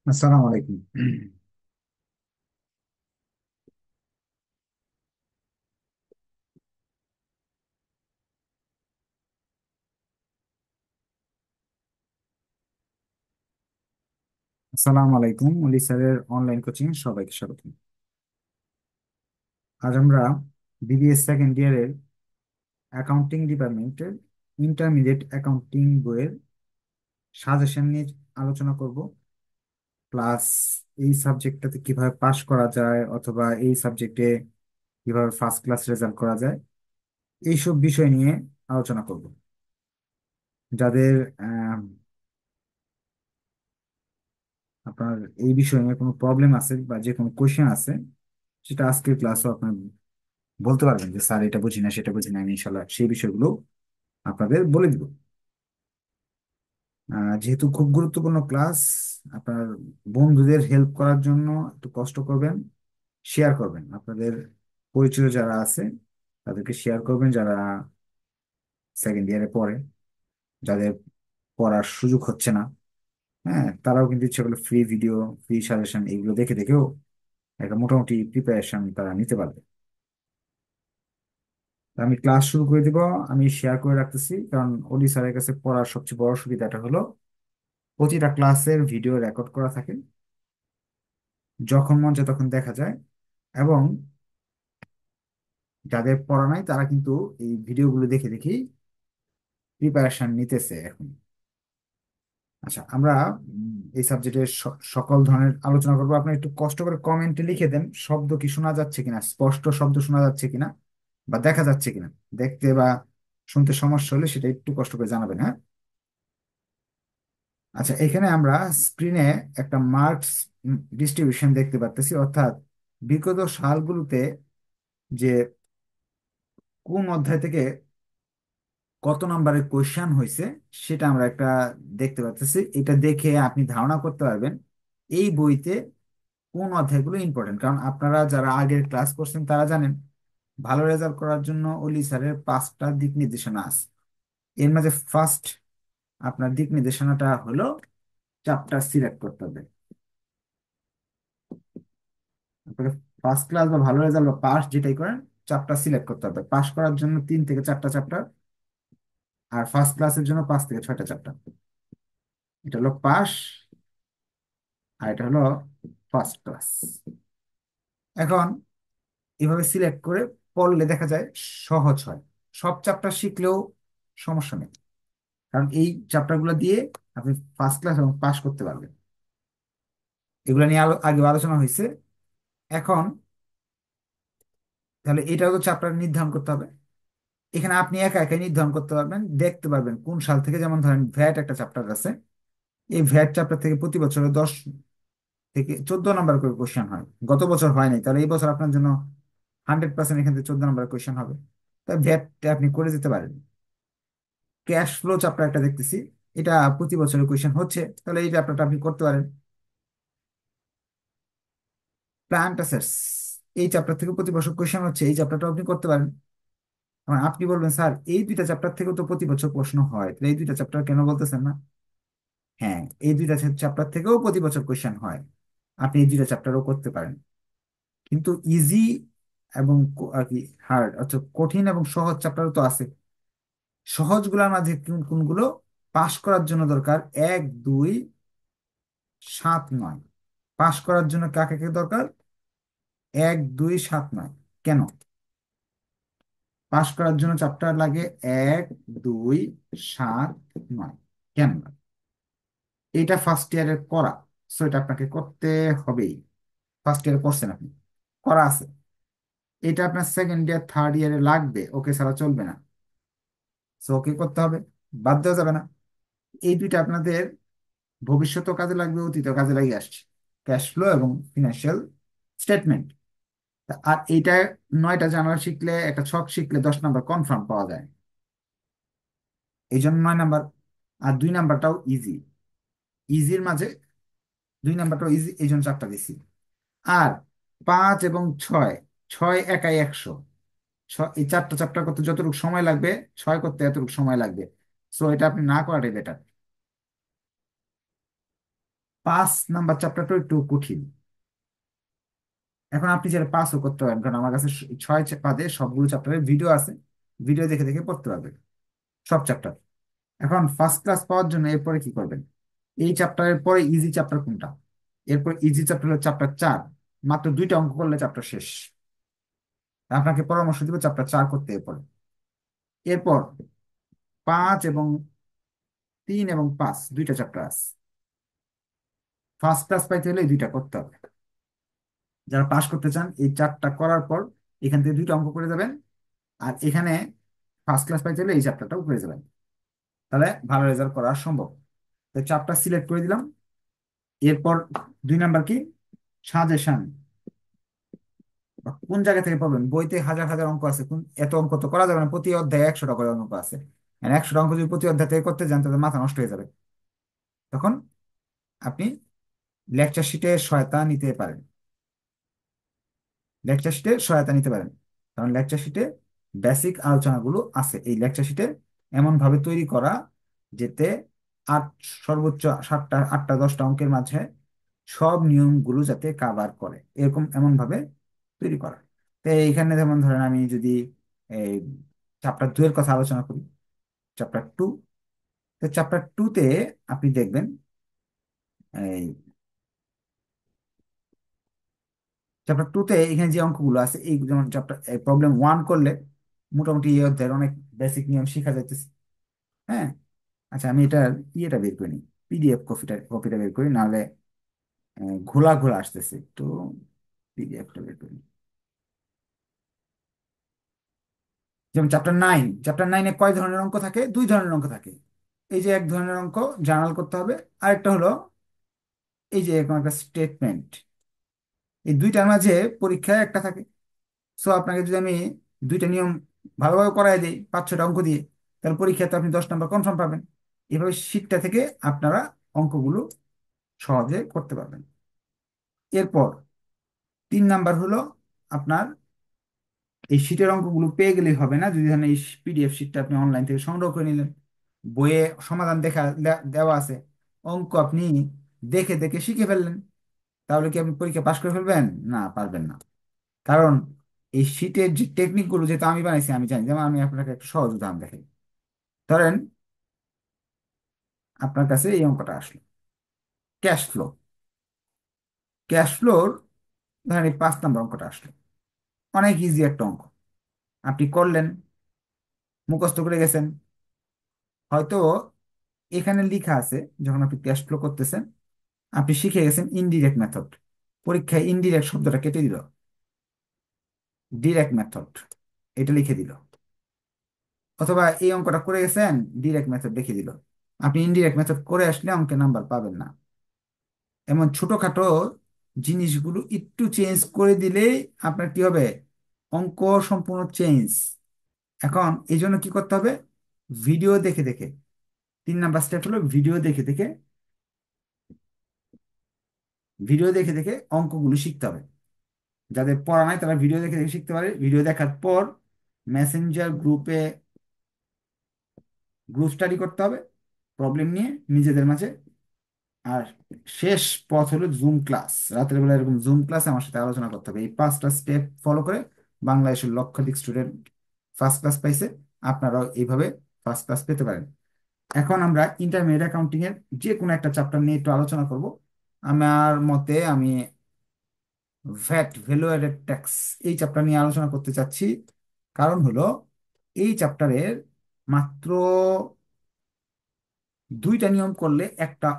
আসসালামু আলাইকুম। আসসালামু আলাইকুম, অলি স্যারের অনলাইন কোচিং সবাইকে স্বাগত। আজ আমরা বিবিএস সেকেন্ড ইয়ারের অ্যাকাউন্টিং ডিপার্টমেন্টের ইন্টারমিডিয়েট অ্যাকাউন্টিং বইয়ের সাজেশন নিয়ে আলোচনা করব। প্লাস এই সাবজেক্টটাতে কিভাবে পাশ করা যায় অথবা এই সাবজেক্টে কিভাবে ফার্স্ট ক্লাস রেজাল্ট করা যায় এইসব বিষয় নিয়ে আলোচনা করব। যাদের আপনার এই বিষয় নিয়ে কোনো প্রবলেম আছে বা যে কোনো কোশ্চেন আছে, সেটা আজকের ক্লাসও আপনার বলতে পারবেন যে স্যার এটা বুঝি না সেটা বুঝি না, আমি ইনশাল্লাহ সেই বিষয়গুলো আপনাদের বলে দিব। যেহেতু খুব গুরুত্বপূর্ণ ক্লাস, আপনার বন্ধুদের হেল্প করার জন্য একটু কষ্ট করবেন, শেয়ার করবেন আপনাদের পরিচিত যারা আছে তাদেরকে শেয়ার করবেন, যারা সেকেন্ড ইয়ারে পড়ে, যাদের পড়ার সুযোগ হচ্ছে না। হ্যাঁ, তারাও কিন্তু ইচ্ছে করলে ফ্রি ভিডিও, ফ্রি সাজেশন এগুলো দেখে দেখেও একটা মোটামুটি প্রিপারেশন তারা নিতে পারবে। তা আমি ক্লাস শুরু করে দিব। আমি শেয়ার করে রাখতেছি, কারণ অলি স্যারের কাছে পড়ার সবচেয়ে বড় সুবিধাটা হলো প্রতিটা ক্লাসের ভিডিও রেকর্ড করা থাকে, যখন মন চায় তখন দেখা যায়। এবং যাদের পড়া নাই তারা কিন্তু এই ভিডিওগুলো দেখে দেখেই প্রিপারেশন নিতেছে এখন। আচ্ছা, আমরা এই সাবজেক্টের সকল ধরনের আলোচনা করবো। আপনি একটু কষ্ট করে কমেন্টে লিখে দেন শব্দ কি শোনা যাচ্ছে কিনা, স্পষ্ট শব্দ শোনা যাচ্ছে কিনা বা দেখা যাচ্ছে কিনা। দেখতে বা শুনতে সমস্যা হলে সেটা একটু কষ্ট করে জানাবেন, হ্যাঁ। আচ্ছা, এখানে আমরা স্ক্রিনে একটা মার্কস ডিস্ট্রিবিউশন দেখতে পাচ্ছি, অর্থাৎ বিগত সালগুলোতে যে কোন অধ্যায় থেকে কত নম্বরের কোশ্চেন হয়েছে সেটা আমরা একটা দেখতে পাচ্ছি। এটা দেখে আপনি ধারণা করতে পারবেন এই বইতে কোন অধ্যায়গুলো ইম্পর্টেন্ট। কারণ আপনারা যারা আগের ক্লাস করছেন তারা জানেন ভালো রেজাল্ট করার জন্য ওলি স্যারের 5টা দিক নির্দেশনা আছে। এর মাঝে ফার্স্ট আপনার দিক নির্দেশনাটা হলো চ্যাপ্টার সিলেক্ট করতে হবে। আপনাকে ফার্স্ট ক্লাস বা ভালো রেজাল্ট বা পাস যেটাই করেন, চ্যাপ্টার সিলেক্ট করতে হবে। পাস করার জন্য 3 থেকে 4টা চ্যাপ্টার, আর ফার্স্ট ক্লাসের জন্য 5 থেকে 6টা চ্যাপ্টার। এটা হলো পাস, আর এটা হলো ফার্স্ট ক্লাস। এখন এভাবে সিলেক্ট করে পড়লে দেখা যায় সহজ হয়। সব চ্যাপ্টার শিখলেও সমস্যা নেই, কারণ এই চ্যাপ্টার গুলো দিয়ে আপনি ফার্স্ট ক্লাস এবং পাস করতে পারবেন। এগুলো নিয়ে আগে আলোচনা হয়েছে। এখন তাহলে এটাও তো চ্যাপ্টার নির্ধারণ করতে হবে। এখানে আপনি একা একাই নির্ধারণ করতে পারবেন, দেখতে পারবেন কোন সাল থেকে। যেমন ধরেন ভ্যাট একটা চ্যাপ্টার আছে, এই ভ্যাট চ্যাপ্টার থেকে প্রতি বছরে 10 থেকে 14 নম্বর করে কোশ্চেন হয়। গত বছর হয় নাই, তাহলে এই বছর আপনার জন্য 100% এখান থেকে 14 নম্বর কোশ্চেন হবে। তাই ভ্যাট আপনি করে দিতে পারেন। ক্যাশ ফ্লো চ্যাপ্টার একটা দেখতেছি, এটা প্রতি বছরের কোশ্চেন হচ্ছে, তাহলে এই চ্যাপ্টারটা আপনি করতে পারেন। প্ল্যান্ট অ্যাসেটস, এই চ্যাপ্টার থেকে প্রতি বছর কোশ্চেন হচ্ছে, এই চ্যাপ্টারটা আপনি করতে পারেন। এখন আপনি বলবেন স্যার এই 2টা চ্যাপ্টার থেকেও তো প্রতি বছর প্রশ্ন হয়, তাহলে এই 2টা চ্যাপ্টার কেন বলতেছেন না? হ্যাঁ, এই 2টা চ্যাপ্টার থেকেও প্রতি বছর কোশ্চেন হয়, আপনি এই 2টা চ্যাপ্টারও করতে পারেন। কিন্তু ইজি এবং আর কি হার্ড, অর্থাৎ কঠিন এবং সহজ চ্যাপ্টারও তো আছে। সহজগুলোর মাঝে কোনগুলো পাশ করার জন্য দরকার 1, 2, 7, 9। পাশ করার জন্য কাকে কাকে দরকার? 1, 2, 7, 9। কেন পাশ করার জন্য চ্যাপ্টার লাগে 1, 2, 7, 9? কেন লাগে? এটা ফার্স্ট ইয়ারের করা, সো এটা আপনাকে করতে হবেই। ফার্স্ট ইয়ারে করছেন আপনি, করা আছে। এটা আপনার সেকেন্ড ইয়ার থার্ড ইয়ারে লাগবে, ওকে ছাড়া চলবে না। সো ওকে করতে হবে, বাদ দেওয়া যাবে না। এই দুইটা আপনাদের ভবিষ্যতেও কাজে লাগবে, অতীতেও কাজে লাগিয়ে আসছে, ক্যাশ ফ্লো এবং ফিনান্সিয়াল স্টেটমেন্ট। আর এইটা 9টা জানুয়ারি শিখলে, একটা ছক শিখলে 10 নম্বর কনফার্ম পাওয়া যায়, এই জন্য 9 নম্বর। আর 2 নম্বরটাও ইজি, ইজির মাঝে 2 নম্বরটাও ইজি, এই জন্য 4টা দিছি। আর 5 এবং 6, 6 একাই 100। এই 4টা চ্যাপ্টার করতে যতটুকু সময় লাগবে, 6 করতে এতটুকু সময় লাগবে। সো এটা আপনি না করাটাই বেটার। 5 নাম্বার চ্যাপ্টারটা একটু কঠিন। এখন আপনি যেটা পাসও করতে পারেন, কারণ আমার কাছে 6 পাদে সবগুলো চ্যাপ্টারের ভিডিও আছে। ভিডিও দেখে দেখে পড়তে পারবেন সব চ্যাপ্টার। এখন ফার্স্ট ক্লাস পাওয়ার জন্য এরপরে কি করবেন? এই চ্যাপ্টারের পরে ইজি চ্যাপ্টার কোনটা? এরপর ইজি চ্যাপ্টার হলো চ্যাপ্টার 4। মাত্র 2টা অঙ্ক করলে চ্যাপ্টার শেষ। আপনাকে পরামর্শ দিব চ্যাপ্টার 4 করতে। এরপর এরপর 5 এবং 3 এবং 5 দুইটা চ্যাপ্টার আছে। ফার্স্ট ক্লাস পাইতে হলে এই দুইটা করতে হবে। যারা পাস করতে চান এই 4টা করার পর এখান থেকে 2টা অঙ্ক করে যাবেন। আর এখানে ফার্স্ট ক্লাস পাইতে হলে এই চ্যাপ্টারটাও করে যাবেন। তাহলে ভালো রেজাল্ট করা সম্ভব। তো চ্যাপ্টার সিলেক্ট করে দিলাম। এরপর 2 নাম্বার কি? সাজেশন। কোন জায়গা থেকে পাবেন? বইতে হাজার হাজার অঙ্ক আছে, কোন এত অঙ্ক তো করা যাবে না, প্রতি অধ্যায়ে 100টা করে অঙ্ক আছে। আর 100টা অঙ্ক যদি প্রতি অধ্যায় থেকে করতে যান তাহলে মাথা নষ্ট হয়ে যাবে। তখন আপনি লেকচার শিটে সহায়তা নিতে পারেন। লেকচার শিটে সহায়তা নিতে পারেন, কারণ লেকচার শিটে বেসিক আলোচনাগুলো আছে। এই লেকচার শিটে এমন ভাবে তৈরি করা যেতে আট সর্বোচ্চ 7টা 8টা 10টা অঙ্কের মাঝে সব নিয়মগুলো যাতে কাভার করে, এরকম এমন ভাবে তৈরি করা। তো এইখানে যেমন ধরেন আমি যদি এই চ্যাপ্টার 2 এর কথা আলোচনা করি, চ্যাপ্টার 2। তো চ্যাপ্টার 2 তে আপনি দেখবেন এই চ্যাপ্টার 2 তে এখানে যে অঙ্কগুলো আছে, এই যেমন প্রবলেম 1 করলে মোটামুটি এই অধ্যায়ের অনেক বেসিক নিয়ম শেখা যাইতেছে। হ্যাঁ। আচ্ছা, আমি এটা ইয়েটা বের করি, পিডিএফ কপিটা কপিটা বের করি, নাহলে ঘোলা ঘোলা আসতেছে একটু। পিডিএফটা বের করি। যেমন চ্যাপ্টার 9 কয় ধরনের অঙ্ক থাকে? 2 ধরনের অঙ্ক থাকে। এই যে এক ধরনের অঙ্ক জার্নাল করতে হবে, আরেকটা হলো এই যে এরকম একটা স্টেটমেন্ট। এই দুইটার মাঝে পরীক্ষায় একটা থাকে। সো আপনাকে যদি আমি 2টা নিয়ম ভালোভাবে করাই দিই 5-6টা অঙ্ক দিয়ে, তাহলে পরীক্ষাতে আপনি 10 নাম্বার কনফার্ম পাবেন। এভাবে শীটটা থেকে আপনারা অঙ্কগুলো সহজে করতে পারবেন। এরপর 3 নাম্বার হলো আপনার এই শীটের অঙ্কগুলো পেয়ে গেলেই হবে না। যদি ধরেন এই পিডিএফ শীটটা আপনি অনলাইন থেকে সংগ্রহ করে নিলেন, বইয়ে সমাধান দেওয়া আছে, অঙ্ক আপনি দেখে দেখে শিখে ফেললেন, তাহলে কি আপনি পরীক্ষা পাশ করে ফেলবেন? না, পারবেন না। কারণ এই শীটের যে টেকনিক গুলো যেহেতু আমি বানাইছি আমি জানি। যেমন আমি আপনাকে একটা সহজ উদাহরণ দেখাই। ধরেন আপনার কাছে এই অঙ্কটা আসলো, ক্যাশ ফ্লো। ক্যাশ ফ্লোর ধরেন এই 5 নাম্বার অঙ্কটা আসলো। অনেক ইজি একটা অঙ্ক, আপনি করলেন, মুখস্থ করে গেছেন হয়তো। এখানে লেখা আছে যখন আপনি ক্যাশ ফ্লো করতেছেন আপনি শিখে গেছেন ইনডিরেক্ট মেথড। পরীক্ষায় ইনডিরেক্ট শব্দটা কেটে দিল, ডিরেক্ট মেথড এটা লিখে দিল। অথবা এই অঙ্কটা করে গেছেন, ডিরেক্ট মেথড লিখে দিল। আপনি ইনডিরেক্ট মেথড করে আসলে অঙ্কে নাম্বার পাবেন না। এমন ছোটখাটো জিনিসগুলো একটু চেঞ্জ করে দিলেই আপনার কি হবে? অঙ্ক সম্পূর্ণ চেঞ্জ। এখন এই জন্য কি করতে হবে? ভিডিও দেখে দেখে। 3 নাম্বার স্টেপ হলো ভিডিও দেখে দেখে, ভিডিও দেখে দেখে অঙ্কগুলো শিখতে হবে। যাদের পড়া নাই তারা ভিডিও দেখে দেখে শিখতে পারে। ভিডিও দেখার পর মেসেঞ্জার গ্রুপে গ্রুপ স্টাডি করতে হবে প্রবলেম নিয়ে নিজেদের মাঝে। আর শেষ পথ হলো জুম ক্লাস। রাতের বেলা এরকম জুম ক্লাসে আমার সাথে আলোচনা করতে হবে। এই 5টা স্টেপ ফলো করে বাংলাদেশের লক্ষাধিক স্টুডেন্ট ফার্স্ট ক্লাস পাইছে। আপনারাও এইভাবে ফার্স্ট ক্লাস পেতে পারেন। এখন আমরা ইন্টারমিডিয়েট অ্যাকাউন্টিং এর যে কোনো একটা চ্যাপ্টার নিয়ে একটু আলোচনা করব। আমার মতে আমি ভ্যাট, ভ্যালু অ্যাডেড ট্যাক্স, এই চ্যাপ্টার নিয়ে আলোচনা করতে চাচ্ছি। কারণ হলো এই চ্যাপ্টারের মাত্র 2টা নিয়ম করলে একটা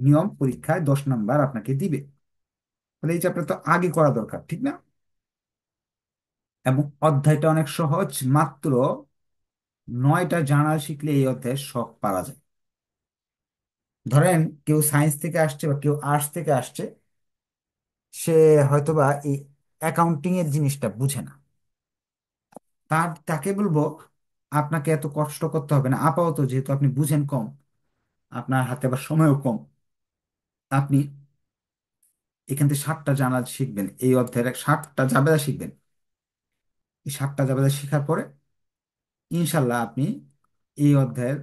নিয়ম পরীক্ষায় 10 নাম্বার আপনাকে দিবে। তাহলে এই চ্যাপ্টার তো আগে করা দরকার, ঠিক না? এবং অধ্যায়টা অনেক সহজ, মাত্র 9টা জার্নাল শিখলে এই অধ্যায়ের সব পারা যায়। ধরেন কেউ সায়েন্স থেকে আসছে বা কেউ আর্টস থেকে আসছে, সে হয়তোবা এই অ্যাকাউন্টিং এর জিনিসটা বুঝে না। তাকে বলবো আপনাকে এত কষ্ট করতে হবে না আপাতত, যেহেতু আপনি বুঝেন কম, আপনার হাতে আবার সময়ও কম। আপনি এখান থেকে 7টা জার্নাল শিখবেন, এই অধ্যায়ের 7টা জাবেদা শিখবেন। এই 7টা জাবেদা শেখার পরে ইনশাল্লাহ আপনি এই অধ্যায়ের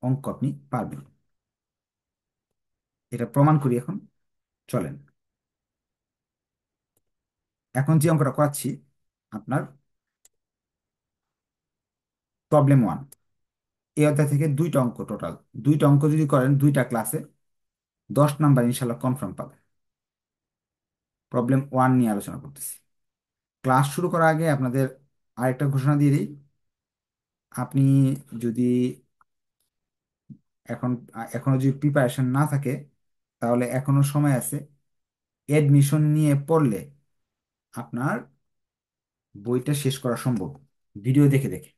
অঙ্ক আপনি পারবেন। এটা প্রমাণ করি এখন, চলেন। এখন যে অঙ্কটা করাচ্ছি আপনার প্রবলেম 1, এই অধ্যায় থেকে দুইটা অঙ্ক টোটাল। দুইটা অঙ্ক যদি করেন দুইটা ক্লাসে, 10 নাম্বার ইনশাল্লাহ কনফার্ম পাবেন। প্রবলেম 1 নিয়ে আলোচনা করতেছি। ক্লাস শুরু করার আগে আপনাদের আরেকটা ঘোষণা দিয়ে দিই। আপনি যদি এখন এখনো যদি প্রিপারেশন না থাকে, তাহলে এখনো সময় আছে। এডমিশন নিয়ে পড়লে আপনার বইটা শেষ করা সম্ভব ভিডিও দেখে দেখে।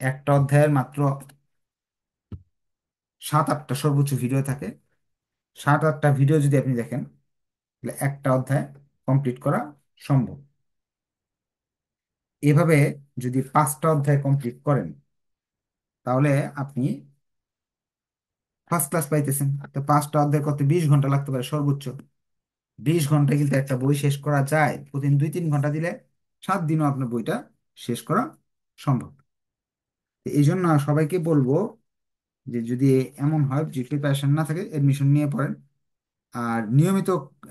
একটা অধ্যায়ের মাত্র 7-8টা সর্বোচ্চ ভিডিও থাকে। 7-8টা ভিডিও যদি আপনি দেখেন, তাহলে একটা অধ্যায় কমপ্লিট করা সম্ভব। এভাবে যদি 5টা অধ্যায় কমপ্লিট করেন, তাহলে আপনি ফার্স্ট ক্লাস পাইতেছেন। তো 5টা অধ্যায় করতে 20 ঘন্টা লাগতে পারে সর্বোচ্চ। 20 ঘন্টায় কিন্তু একটা বই শেষ করা যায়। প্রতিদিন 2-3 ঘন্টা দিলে 7 দিনও আপনার বইটা শেষ করা সম্ভব। তো এই জন্য সবাইকে বলবো যে যদি এমন হয় যে প্রিপারেশন না থাকে, এডমিশন নিয়ে পড়েন। আর নিয়মিত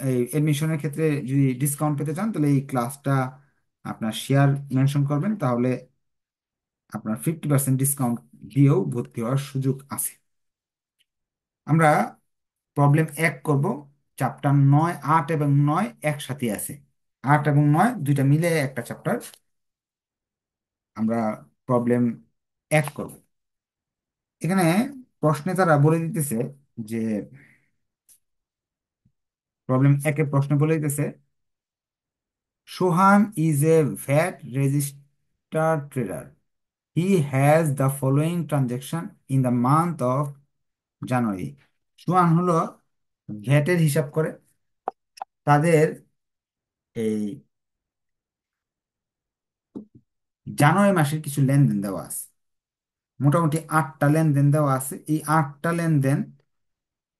এই এডমিশনের ক্ষেত্রে যদি ডিসকাউন্ট পেতে চান, তাহলে এই ক্লাসটা আপনার শেয়ার মেনশন করবেন, তাহলে আপনার 50% ডিসকাউন্ট দিয়েও ভর্তি হওয়ার সুযোগ আছে। আমরা প্রবলেম 1 করব। চ্যাপ্টার 9, 8 এবং 9 একসাথে আছে। 8 এবং 9 দুইটা মিলে একটা চ্যাপ্টার। আমরা প্রবলেম 1 করব। এখানে প্রশ্নে তারা বলে দিতেছে যে প্রবলেম 1 এর প্রশ্নে বলে দিতেছে, Sohan is a VAT registered trader. He has the following transaction in the month of January. Sohan হলো ভ্যাটের হিসাব করে। তাদের এই জানুয়ারি মাসের কিছু লেনদেন দেওয়া আছে। মোটামুটি 8টা লেনদেন দেওয়া আছে। এই 8টা লেনদেন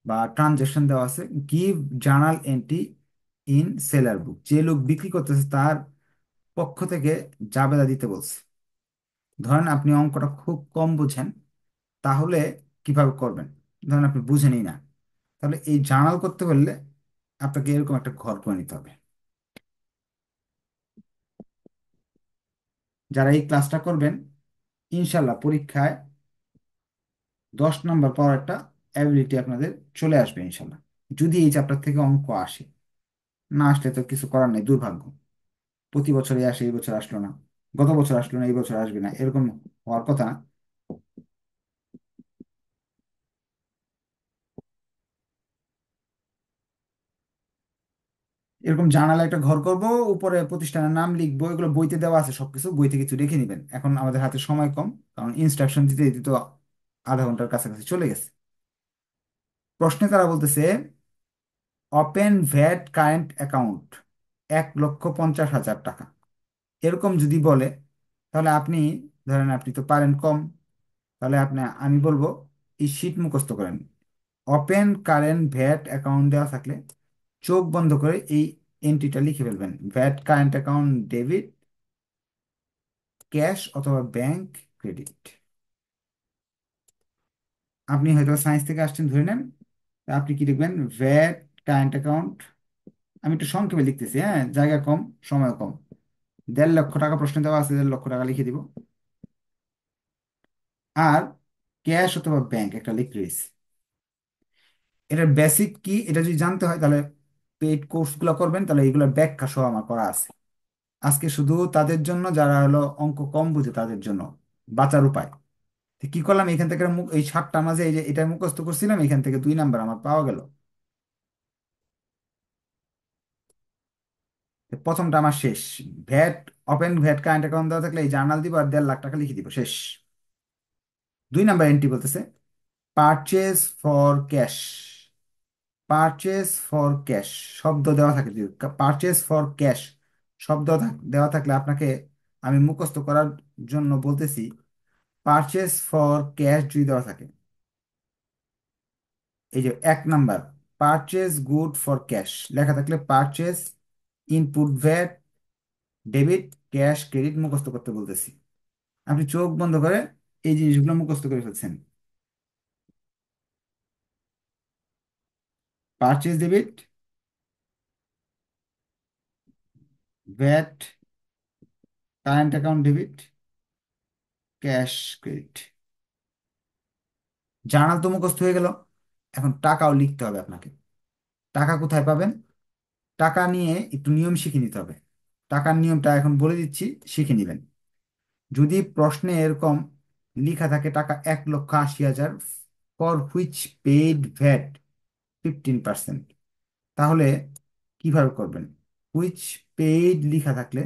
বা ট্রানজেকশন দেওয়া আছে। Give journal entry in seller book. যে লোক বিক্রি করতেছে তার পক্ষ থেকে জাবেদা দিতে বলছে। ধরেন আপনি অঙ্কটা খুব কম বুঝেন, তাহলে কিভাবে করবেন? ধরেন আপনি বুঝেনই না, তাহলে এই জার্নাল করতে পারলে আপনাকে এরকম একটা ঘর করে নিতে হবে। যারা এই ক্লাসটা করবেন, ইনশাল্লাহ পরীক্ষায় 10 নাম্বার পাওয়ার একটা অ্যাবিলিটি আপনাদের চলে আসবে ইনশাল্লাহ, যদি এই চ্যাপ্টার থেকে অঙ্ক আসে। না আসলে তো কিছু করার নেই, দুর্ভাগ্য। প্রতি বছরই আসে, এই বছর আসলো না, গত বছর আসলো না, এই বছর আসবে না, এরকম হওয়ার কথা না। এরকম জানালা একটা ঘর করব, উপরে প্রতিষ্ঠানের নাম লিখবো, এগুলো বইতে দেওয়া আছে সবকিছু, বইতে কিছু রেখে নেবেন। এখন আমাদের হাতে সময় কম, কারণ ইনস্ট্রাকশন দিতে দিতে তো আধা ঘন্টার কাছাকাছি চলে গেছে। প্রশ্নে তারা বলতেছে, ওপেন ভ্যাট কারেন্ট অ্যাকাউন্ট 1,50,000 টাকা। এরকম যদি বলে, তাহলে আপনি ধরেন আপনি তো পারেন কম, তাহলে আমি বলবো এই শীট মুখস্থ করেন। ওপেন কারেন্ট ভ্যাট অ্যাকাউন্ট দেওয়া থাকলে চোখ বন্ধ করে এই এন্ট্রিটা লিখে ফেলবেন, VAT current account debit cash অথবা ব্যাংক ক্রেডিট। আপনি হয়তো সায়েন্স থেকে আসছেন ধরে নেন, তা আপনি কি লিখবেন? ভ্যাট কারেন্ট অ্যাকাউন্ট, আমি একটু সংক্ষেপে লিখতেছি, হ্যাঁ, জায়গা কম, সময় কম। 1.5 লক্ষ টাকা প্রশ্ন দেওয়া আছে, 1.5 লক্ষ টাকা লিখে দিব। আর ক্যাশ অথবা ব্যাংক একটা লিখে রয়েছে। এটার বেসিক কি এটা যদি জানতে হয়, তাহলে পেইড কোর্সগুলো করবেন, তাহলে এগুলোর ব্যাখ্যা সহ আমার করা আছে। আজকে শুধু তাদের জন্য যারা হলো অঙ্ক কম বুঝে, তাদের জন্য বাঁচার উপায়। তো কি করলাম, এখান থেকে এই 7টার মাঝে এই যে এটা মুখস্থ করছিলাম, এখান থেকে 2 নাম্বার আমার পাওয়া গেল। তো প্রথমটা আমার শেষ। VAT, open VAT current account দেওয়া থাকলে এই জার্নাল দিব আর 1.5 লাখ টাকা লিখে দিব, শেষ। 2 নাম্বার এন্ট্রি বলতেছে, purchase for cash. Purchase for cash শব্দ দেওয়া থাকে, যদি পারচেজ ফর ক্যাশ শব্দ দেওয়া থাকলে আপনাকে আমি মুখস্থ করার জন্য বলতেছি, পারচেজ ফর ক্যাশ যদি দেওয়া থাকে, এই যে 1 number, purchase good for cash লেখা থাকলে purchase input VAT debit cash credit মুখস্থ করতে বলতেছি। আপনি চোখ বন্ধ করে এই জিনিসগুলো মুখস্থ করে ফেলছেন। Purchase debit, VAT, current account debit, cash credit. Journal তো মুখস্থ হয়ে গেল, এখন টাকাও লিখতে হবে আপনাকে। টাকা কোথায় পাবেন? টাকা নিয়ে একটু নিয়ম শিখে নিতে হবে। টাকার নিয়মটা এখন বলে দিচ্ছি, শিখে নেবেন। যদি প্রশ্নে এরকম লেখা থাকে টাকা 1,80,000, ফর হুইচ পেইড ভ্যাট 15%, তাহলে কিভাবে করবেন? হুইচ পেইড লেখা থাকলে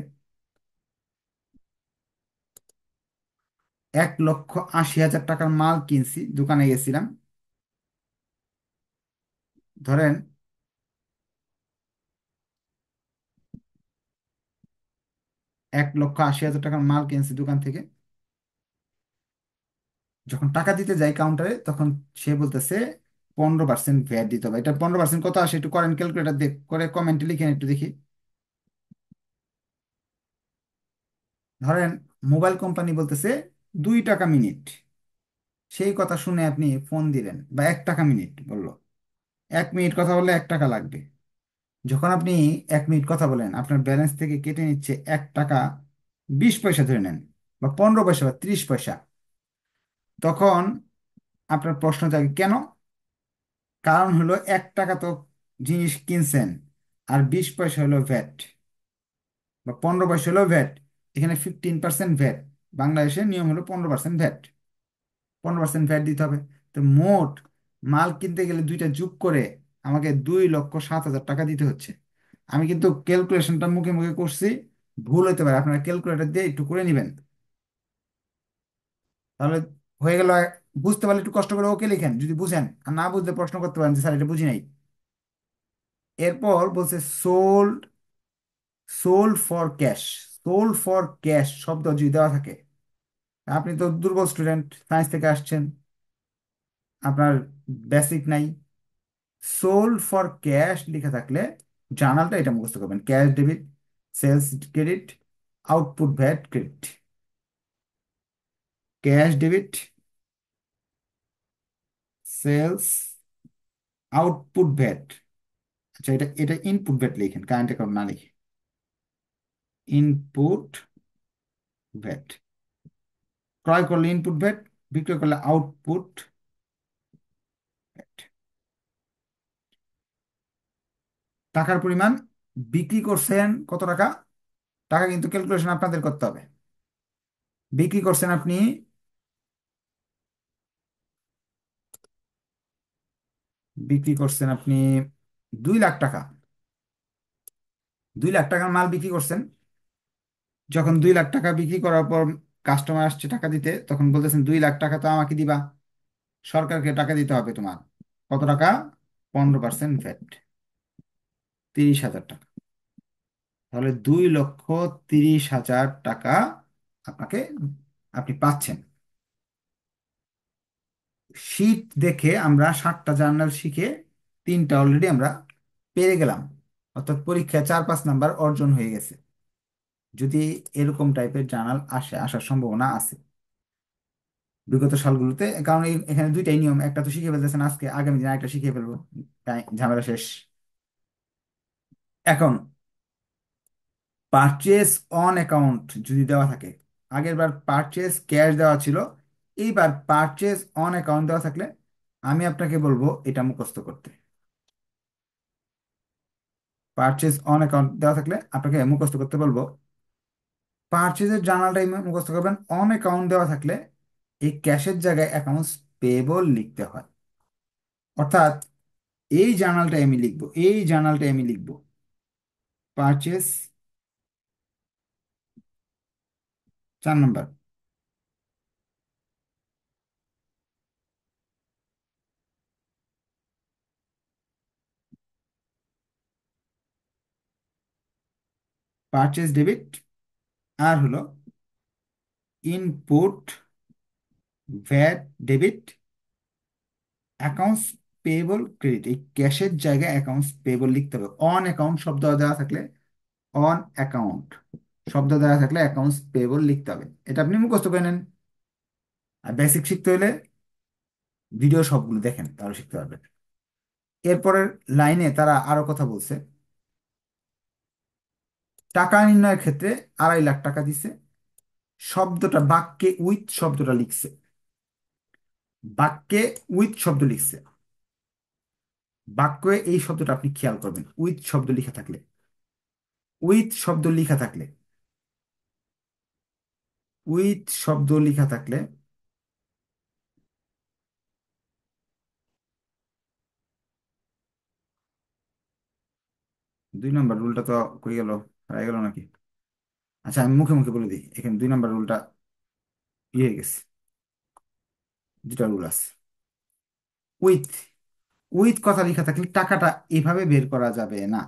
1,80,000 টাকার মাল কিনছি, দোকানে গেছিলাম, ধরেন 1,80,000 টাকার মাল কিনছি দোকান থেকে। যখন টাকা দিতে যাই কাউন্টারে, তখন সে বলতেছে 15% ভ্যাট দিতে হবে। এটা 15% কত আসে একটু করেন, ক্যালকুলেটার দেখ করে কমেন্টে লিখেন একটু দেখি। ধরেন মোবাইল কোম্পানি বলতেছে 2 টাকা মিনিট, সেই কথা শুনে আপনি ফোন দিলেন, বা 1 টাকা মিনিট বললো, 1 মিনিট কথা বললে 1 টাকা লাগবে। যখন আপনি 1 মিনিট কথা বলেন, আপনার ব্যালেন্স থেকে কেটে নিচ্ছে 1 টাকা 20 পয়সা ধরে নেন, বা 15 পয়সা বা 30 পয়সা। তখন আপনার প্রশ্ন জাগে কেন? কারণ হলো 1 টাকা তো জিনিস কিনছেন, আর 20 পয়সা হলো ভ্যাট, বা 15 পয়সা হলো ভ্যাট। এখানে 15% ভ্যাট। বাংলাদেশের নিয়ম হলো 15% ভ্যাট। 15% ভ্যাট দিতে হবে। তো মোট মাল কিনতে গেলে দুইটা যোগ করে আমাকে 2,07,000 টাকা দিতে হচ্ছে। আমি কিন্তু ক্যালকুলেশনটা মুখে মুখে করছি, ভুল হতে পারে, আপনারা ক্যালকুলেটর দিয়ে একটু করে নেবেন। তাহলে হয়ে গেল। বুঝতে পারলে একটু কষ্ট করে ওকে লিখেন যদি বুঝেন, আর না বুঝলে প্রশ্ন করতে পারেন যে স্যার এটা বুঝি নাই। এরপর বলছে sold, sold for cash. Sold for cash শব্দ যদি দেওয়া থাকে, আপনি তো দুর্বল স্টুডেন্ট, সায়েন্স থেকে আসছেন, আপনার বেসিক নাই। সোল্ড ফর ক্যাশ লিখে থাকলে জার্নালটা এটা মুখস্থ করবেন: cash debit, sales credit, output VAT credit. Cash debit, sales, output VAT. আচ্ছা, এটা এটা ইনপুট ভ্যাট লিখেন, কারেন্ট অ্যাকাউন্ট না লিখে। Input VAT. ক্রয় করলে ইনপুট ভ্যাট, বিক্রয় করলে আউটপুট ভ্যাট। টাকার পরিমাণ, বিক্রি করছেন কত টাকা, টাকা কিন্তু ক্যালকুলেশন আপনাদের করতে হবে। বিক্রি করছেন আপনি, বিক্রি করছেন আপনি 2 লাখ টাকা। 2 লাখ টাকার মাল বিক্রি করছেন। যখন 2 লাখ টাকা বিক্রি করার পর কাস্টমার আসছে টাকা দিতে, তখন বলতেছেন 2 লাখ টাকা তো আমাকে দিবা, সরকারকে টাকা দিতে হবে তোমার। কত টাকা? 15% ভ্যাট, 30,000 টাকা। তাহলে 2,30,000 টাকা আপনাকে, আপনি পাচ্ছেন। শীট দেখে আমরা 7টা জার্নাল শিখে 3টা অলরেডি আমরা পেরে গেলাম, অর্থাৎ পরীক্ষায় 4-5 নাম্বার অর্জন হয়ে গেছে। যদি এরকম টাইপের জার্নাল আসার সম্ভাবনা আছে বিগত সালগুলোতে, কারণ এখানে দুইটাই নিয়ম, একটা তো শিখে ফেলতেছেন আজকে, আগামী দিন আরেকটা শিখে ফেলবো, তাই ঝামেলা শেষ। এখন পারচেস অন অ্যাকাউন্ট যদি দেওয়া থাকে, আগের বার পারচেস ক্যাশ দেওয়া ছিল, এইবার পারচেস অন অ্যাকাউন্ট দেওয়া থাকলে আমি আপনাকে বলবো এটা মুখস্থ করতে। পারচেস অন অ্যাকাউন্ট দেওয়া থাকলে আপনাকে মুখস্থ করতে বলবো। পারচেজের জার্নালটাই মুখস্থ করবেন। অন অ্যাকাউন্ট দেওয়া থাকলে এই ক্যাশের জায়গায় অ্যাকাউন্টস পেয়েবল লিখতে হয়। অর্থাৎ এই জার্নালটাই আমি লিখবো, এই জার্নালটাই আমি লিখবো পারচেস, 4 নম্বর, পারচেস ডেবিট, আর হলো input VAT debit, accounts payable credit. এই ক্যাশের জায়গায় অ্যাকাউন্টস পেয়েবল লিখতে হবে। অন অ্যাকাউন্ট শব্দ দেওয়া থাকলে অন অ্যাকাউন্ট শব্দ দেওয়া থাকলে অ্যাকাউন্টস পেয়েবল লিখতে হবে। এটা আপনি মুখস্থ করে নেন। আর বেসিক শিখতে হলে ভিডিও সবগুলো দেখেন, তাহলে শিখতে পারবেন। এরপরের লাইনে তারা আরো কথা বলছে, টাকা নির্ণয়ের ক্ষেত্রে 2.5 লাখ টাকা দিছে। শব্দটা বাক্যে উইথ শব্দটা লিখছে, বাক্যে উইথ শব্দ লিখছে। বাক্যে এই শব্দটা আপনি খেয়াল করবেন, উইথ শব্দ লিখা থাকলে, উইথ শব্দ লিখা থাকলে, উইথ শব্দ লিখা থাকলে 2 নম্বর রুলটা তো কই গেল, হারাই গেল নাকি? আচ্ছা আমি মুখে মুখে বলে দিই, এখানে 2 নম্বর রুলটা ইয়ে হয়ে গেছে। দুটা রুল আছে। উইথ, উইথ কথা লিখা থাকলে টাকাটা এভাবে বের করা যাবে না।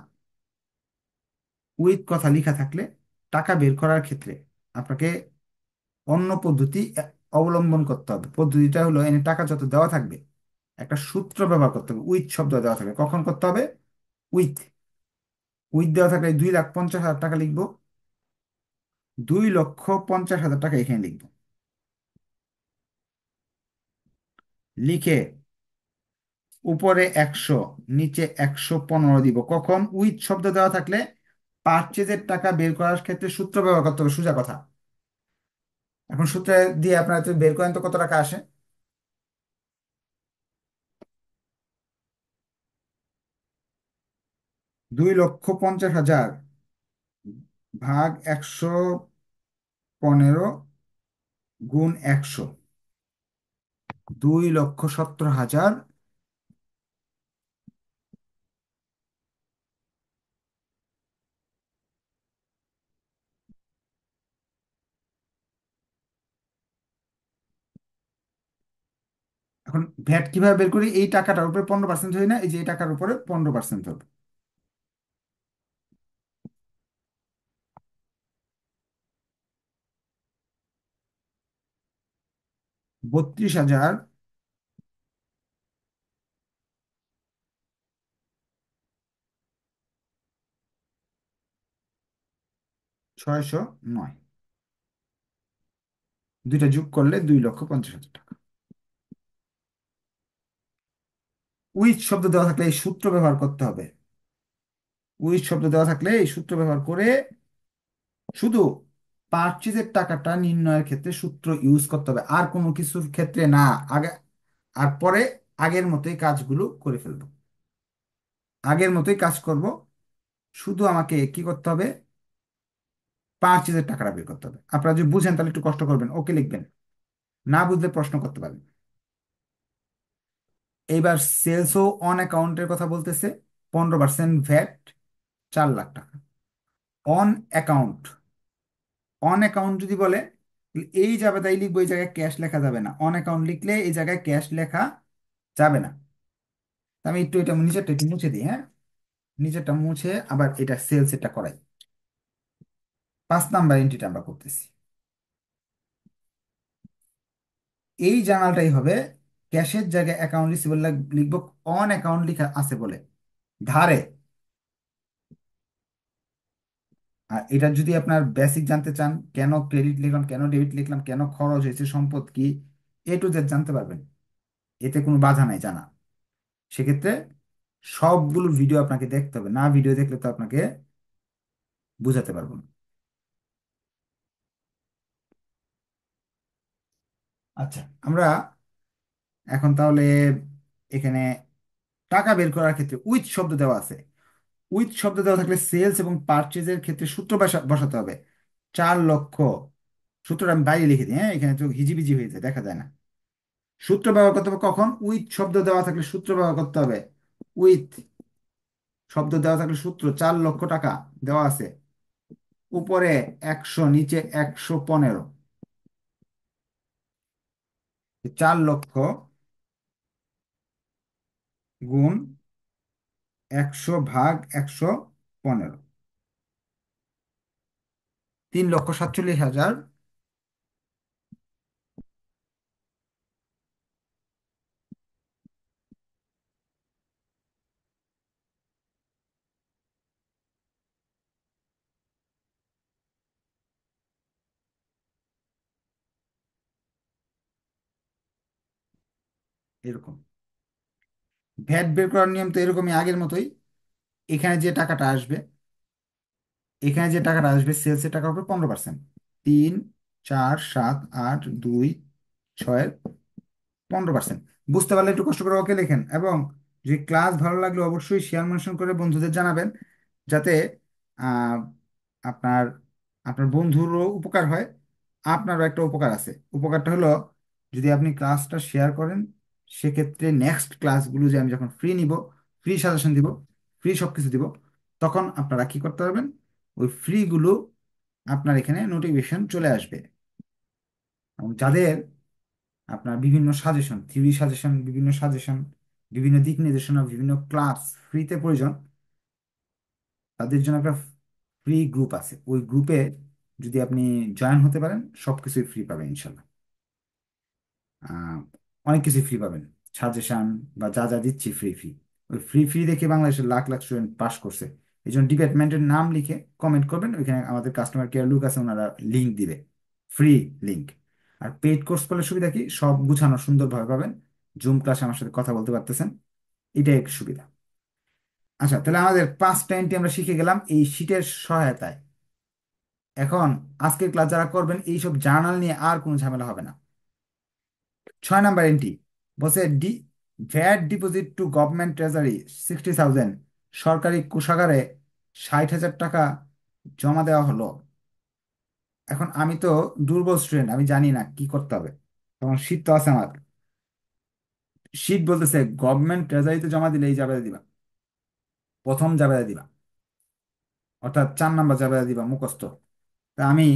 উইথ কথা লিখা থাকলে টাকা বের করার ক্ষেত্রে আপনাকে অন্য পদ্ধতি অবলম্বন করতে হবে। পদ্ধতিটা হলো, এনে টাকা যত দেওয়া থাকবে একটা সূত্র ব্যবহার করতে হবে। উইথ শব্দ দেওয়া থাকবে কখন করতে হবে? উইথ। উইথ দেওয়া থাকলে 2,50,000 টাকা লিখবো, 2,50,000 টাকা এখানে লিখবো। লিখে উপরে 100, নিচে 115 দিব। কখন? উইথ শব্দ দেওয়া থাকলে। পারচেজের টাকা বের করার ক্ষেত্রে সূত্র ব্যবহার করতে হবে, সোজা কথা। এখন সূত্র দিয়ে আপনারা তো বের করেন তো কত টাকা আসে। 2,50,000 ভাগ 115 গুণ 100, 2,70,000। এখন ভ্যাট কিভাবে বের করি? এই টাকাটার উপরে 15% হয় না, এই যে এই টাকার উপরে 15% হবে। 32,609, দুইটা যোগ করলে 2,50,000 টাকা। উইথ শব্দ দেওয়া থাকলে এই সূত্র ব্যবহার করতে হবে। উইথ শব্দ দেওয়া থাকলে এই সূত্র ব্যবহার করে শুধু পারচেজের টাকাটা নির্ণয়ের ক্ষেত্রে সূত্র ইউজ করতে হবে, আর কোনো কিছুর ক্ষেত্রে না। আগে আর পরে আগের মতোই কাজগুলো করে ফেলবো, আগের মতোই কাজ করব। শুধু আমাকে কি করতে হবে? পারচেজের টাকাটা বের করতে হবে। আপনারা যদি বুঝেন তাহলে একটু কষ্ট করবেন, ওকে লিখবেন, না বুঝলে প্রশ্ন করতে পারেন। এইবার সেলস ও অন অ্যাকাউন্টের কথা বলতেছে। 15% ভ্যাট, 4 লাখ টাকা। অন অ্যাকাউন্ট, অন অ্যাকাউন্ট যদি বলে তাহলে এই যাবে তাই লিখবো, এই জায়গায় ক্যাশ লেখা যাবে না। অন অ্যাকাউন্ট লিখলে এই জায়গায় ক্যাশ লেখা যাবে না। তা আমি একটু এটা নিচেরটা একটু মুছে দিই, হ্যাঁ। নিচেরটা মুছে আবার এটা সেলস এটা করাই। 5 নাম্বার এন্ট্রিটা আমরা করতেছি। এই জার্নালটাই হবে, ক্যাশের জায়গায় অ্যাকাউন্ট রিসিভেবল লিখবো, অন অ্যাকাউন্ট লিখা আছে বলে ধারে। আর এটা যদি আপনার বেসিক জানতে চান, কেন ক্রেডিট লিখলাম, কেন ডেবিট লিখলাম, কেন খরচ হয়েছে, সম্পদ কি, A to Z জানতে পারবেন। এতে কোনো বাধা নাই জানা। সেক্ষেত্রে সবগুলো ভিডিও আপনাকে দেখতে হবে, না ভিডিও দেখলে তো আপনাকে বুঝাতে পারবো না। আচ্ছা, আমরা এখন তাহলে এখানে টাকা বের করার ক্ষেত্রে উইথ শব্দ দেওয়া আছে। উইথ শব্দ দেওয়া থাকলে সেলস এবং পারচেজের ক্ষেত্রে সূত্র বসাতে হবে। 4 লক্ষ, সূত্রটা আমি বাইরে লিখে দিই, হ্যাঁ, এখানে তো হিজিবিজি হয়ে যায়, দেখা যায় না। সূত্র ব্যবহার করতে হবে কখন? উইথ শব্দ দেওয়া থাকলে সূত্র ব্যবহার করতে হবে। উইথ শব্দ দেওয়া থাকলে সূত্র, 4 লক্ষ টাকা দেওয়া আছে, উপরে 100, নিচে 115। 4 লক্ষ গুণ 100 ভাগ 115, 3,47,000। এরকম ভ্যাট বের করার নিয়ম তো এরকমই, আগের মতোই। এখানে যে টাকাটা আসবে, এখানে যে টাকাটা আসবে সেলসের টাকার উপর 15%। 3 4 7 8 2 6 15%। বুঝতে পারলে একটু কষ্ট করে ওকে লেখেন, এবং যদি ক্লাস ভালো লাগলে অবশ্যই শেয়ার মেনশন করে বন্ধুদের জানাবেন, যাতে আহ, আপনার আপনার বন্ধুরও উপকার হয়, আপনারও একটা উপকার আছে। উপকারটা হলো, যদি আপনি ক্লাসটা শেয়ার করেন, সেক্ষেত্রে নেক্সট ক্লাসগুলো যে আমি যখন ফ্রি নিব, ফ্রি সাজেশন দিব, ফ্রি সব কিছু দিব, তখন আপনারা কি করতে পারবেন, ওই ফ্রিগুলো আপনার এখানে নোটিফিকেশন চলে আসবে। এবং যাদের আপনার বিভিন্ন সাজেশন, থিওরি সাজেশন, বিভিন্ন সাজেশন, বিভিন্ন দিক নির্দেশনা, বিভিন্ন ক্লাস ফ্রিতে প্রয়োজন, তাদের জন্য একটা ফ্রি গ্রুপ আছে। ওই গ্রুপে যদি আপনি জয়েন হতে পারেন, সব কিছুই ফ্রি পাবেন ইনশাল্লাহ। আহ, অনেক কিছু ফ্রি পাবেন, সাজেশন বা যা যা দিচ্ছি ফ্রি ফ্রি। ওই ফ্রি ফ্রি দেখে বাংলাদেশের লাখ লাখ স্টুডেন্ট পাস করছে। এই জন্য ডিপার্টমেন্টের নাম লিখে কমেন্ট করবেন, ওইখানে আমাদের কাস্টমার কেয়ার লোক আছে, ওনারা লিঙ্ক দিবে, ফ্রি লিঙ্ক। আর পেইড কোর্স করলে সুবিধা কি, সব গুছানো সুন্দরভাবে পাবেন, জুম ক্লাসে আমার সাথে কথা বলতে পারতেছেন, এটাই একটু সুবিধা। আচ্ছা, তাহলে আমাদের 5টা এন্ট্রি আমরা শিখে গেলাম এই শীটের সহায়তায়। এখন আজকের ক্লাস যারা করবেন, এইসব জার্নাল নিয়ে আর কোনো ঝামেলা হবে না। 6 নাম্বার এন্ট্রি বলছে, VAT deposit two government treasury 60,000, সরকারি কোষাগারে 60,000 টাকা জমা দেওয়া হলো। এখন আমি তো দুর্বল স্টুডেন্ট, আমি জানি না কি করতে হবে। তখন শীত তো আছে আমার, শীত বলতেছে গভর্নমেন্ট ট্রেজারিতে জমা দিলে এই জাবেদা দিবা, প্রথম জাবেদা দিবা, অর্থাৎ 4 নাম্বার জাবেদা দিবা মুখস্থ। তা আমি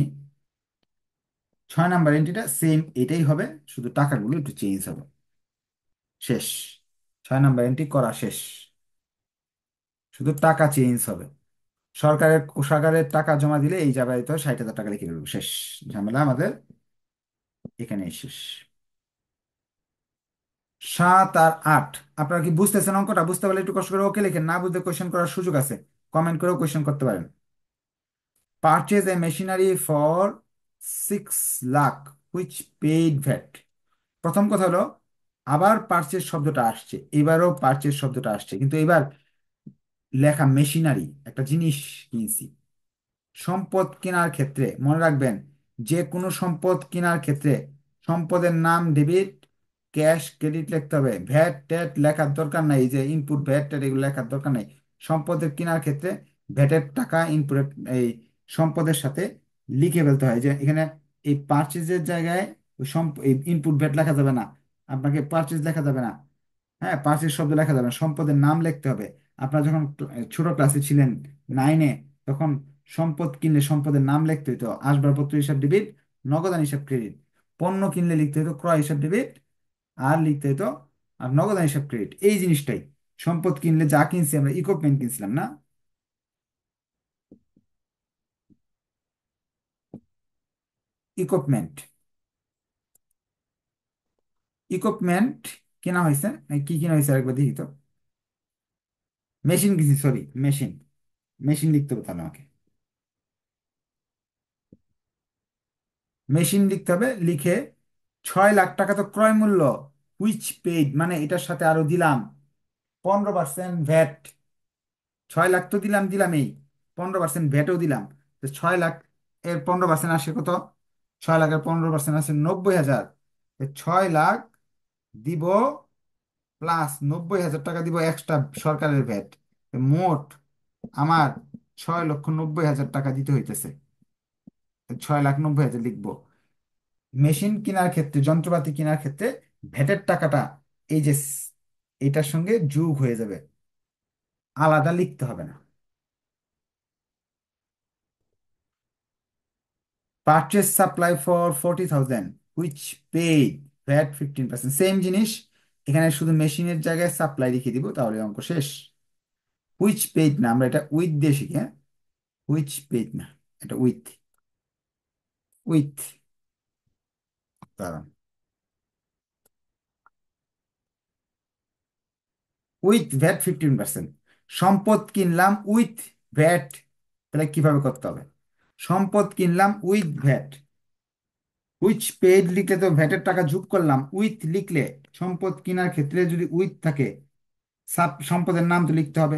6 নাম্বার এন্ট্রিটা সেম এটাই হবে, শুধু টাকাগুলো একটু চেঞ্জ হবে। শেষ, 6 নাম্বার এন্ট্রি করা শেষ, শুধু টাকা চেঞ্জ হবে। সরকারের কোষাগারে টাকা জমা দিলে এই জায়গায় তো 60,000 টাকা লিখে দেবো, শেষ। ঝামেলা আমাদের এখানেই শেষ। 7 আর 8, আপনারা কি বুঝতেছেন অঙ্কটা? বুঝতে পারলে একটু কষ্ট করে ওকে লিখেন, না বুঝতে কোয়েশ্চেন করার সুযোগ আছে, কমেন্ট করেও কোয়েশ্চেন করতে পারেন। Purchase A machinery for 6 lakh which paid VAT. প্রথম কথা হলো, আবার পারচেজ শব্দটা আসছে, এবারও পারচেজ শব্দটা আসছে, কিন্তু এবার লেখা মেশিনারি, একটা জিনিস কিনছি। সম্পদ কেনার ক্ষেত্রে মনে রাখবেন, যে কোনো সম্পদ কেনার ক্ষেত্রে সম্পদের নাম ডেবিট, ক্যাশ, ক্রেডিট লিখতে হবে। ভ্যাট ট্যাট লেখার দরকার নাই, এই যে ইনপুট ভ্যাট ট্যাট এগুলো লেখার দরকার নাই। সম্পদের কেনার ক্ষেত্রে ভ্যাটের টাকা ইনপুট, এই সম্পদের সাথে লিখে ফেলতে হয়। যে এখানে এই পারচেজের জায়গায় ওই এই ইনপুট ভ্যাট লেখা যাবে না, আপনাকে পারচেজ লেখা যাবে না। হ্যাঁ, পারচেজ শব্দ লেখা যাবে না, সম্পদের নাম লিখতে হবে। আপনারা যখন ছোট ক্লাসে ছিলেন, 9-এ, তখন সম্পদ কিনলে সম্পদের নাম লিখতে হইতো, আসবাবপত্র হিসাব ডেবিট, নগদান হিসাব ক্রেডিট। পণ্য কিনলে লিখতে হতো ক্রয় হিসাব ডেবিট, আর লিখতে হতো আর নগদান হিসাব ক্রেডিট। এই জিনিসটাই, সম্পদ কিনলে যা কিনছি আমরা, ইকুইপমেন্ট কিনছিলাম না, ইকুইপমেন্ট, ইকুইপমেন্ট কেনা হয়েছে, কি কিনা হয়েছে একবার দেখি তো। মেশিন কিনছি, সরি, মেশিন, মেশিন লিখতে হবে তাহলে আমাকে। মেশিন লিখতে হবে, লিখে 6 লাখ টাকা তো ক্রয় মূল্য, হুইচ পেইড মানে এটার সাথে আরো দিলাম 15% ভ্যাট। 6 লাখ তো দিলাম, দিলামই, 15% ভ্যাটও দিলাম। তো 6 লাখ এর 15% আসে কত? 6 লাখের 15% আসে 90,000। 6 লাখ দিব, প্লাস 90,000 টাকা দিব এক্সট্রা সরকারের ভ্যাট। মোট আমার 6,90,000 টাকা দিতে হইতেছে। 6,90,000 লিখবো। মেশিন কেনার ক্ষেত্রে, যন্ত্রপাতি কেনার ক্ষেত্রে ভ্যাটের টাকাটা এই যে এটার সঙ্গে যোগ হয়ে যাবে, আলাদা লিখতে হবে না। Purchase supply for 40,000 which paid VAT 15%, same জিনিস। এখানে শুধু মেশিনের জায়গায় সাপ্লাই লিখে দিব, তাহলে অঙ্ক শেষ। হুইচ পেইড না, আমরা এটা উইথ দিয়ে শিখি, হ্যাঁ, হুইচ পেইড না, এটা উইথ, উইথ। দাঁড়ান, উইথ ভ্যাট 15%। সম্পদ কিনলাম উইথ ভ্যাট, তাহলে কিভাবে করতে হবে? সম্পদ কিনলাম উইথ ভ্যাট, হুইচ পেইড লিখলে তো ভ্যাটের টাকা যোগ করলাম, উইথ লিখলে সম্পদ কেনার ক্ষেত্রে যদি উইথ থাকে, সম্পদের নাম তো লিখতে হবে,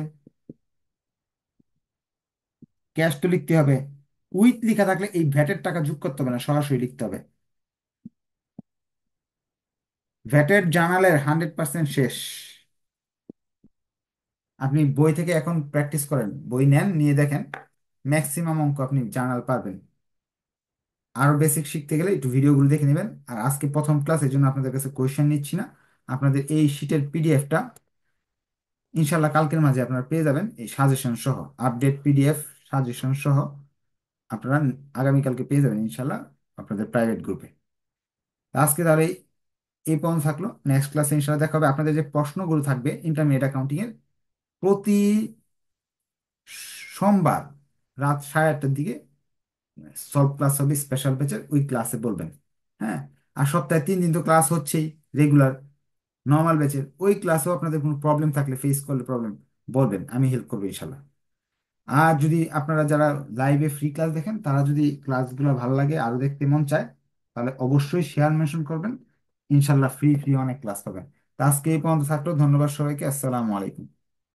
ক্যাশ তো লিখতে হবে। উইথ লেখা থাকলে এই ভ্যাটের টাকা যোগ করতে হবে না, সরাসরি লিখতে হবে। ভ্যাটের জার্নালের 100% শেষ। আপনি বই থেকে এখন প্র্যাকটিস করেন, বই নেন, নিয়ে দেখেন, ম্যাক্সিমাম অঙ্ক আপনি জার্নাল পারবেন। আরো বেসিক শিখতে গেলে একটু ভিডিওগুলো দেখে নেবেন। আর আজকে প্রথম ক্লাস, এই জন্য আপনাদের কাছে কোয়েশ্চেন নিচ্ছি না। আপনাদের এই শীটের পিডিএফটা ইনশাল্লাহ কালকের মাঝে আপনারা পেয়ে যাবেন, এই সাজেশন সহ, আপডেট পিডিএফ সাজেশন সহ আপনারা আগামীকালকে পেয়ে যাবেন ইনশাল্লাহ আপনাদের প্রাইভেট গ্রুপে। আজকে তাহলে এই পর্যন্ত থাকলো। নেক্সট ক্লাসে ইনশাল্লাহ দেখা হবে। আপনাদের যে প্রশ্নগুলো থাকবে ইন্টারমিডিয়েট অ্যাকাউন্টিং এর, প্রতি সোমবার রাত 8:30টার দিকে সলভ ক্লাস হবে স্পেশাল ব্যাচের, ওই ক্লাসে বলবেন। হ্যাঁ, আর সপ্তাহে 3 দিন তো ক্লাস হচ্ছেই রেগুলার নর্মাল ব্যাচের, ওই ক্লাসেও আপনাদের কোনো প্রবলেম থাকলে, ফেস করলে প্রবলেম, বলবেন, আমি হেল্প করবো ইনশাল্লাহ। আর যদি আপনারা যারা লাইভে ফ্রি ক্লাস দেখেন, তারা যদি ক্লাসগুলো ভালো লাগে, আরো দেখতে মন চায়, তাহলে অবশ্যই শেয়ার মেনশন করবেন। ইনশাল্লাহ ফ্রি ফ্রি অনেক ক্লাস পাবেন। তো আজকে এই পর্যন্ত থাকলো। ধন্যবাদ সবাইকে। আসসালামু আলাইকুম।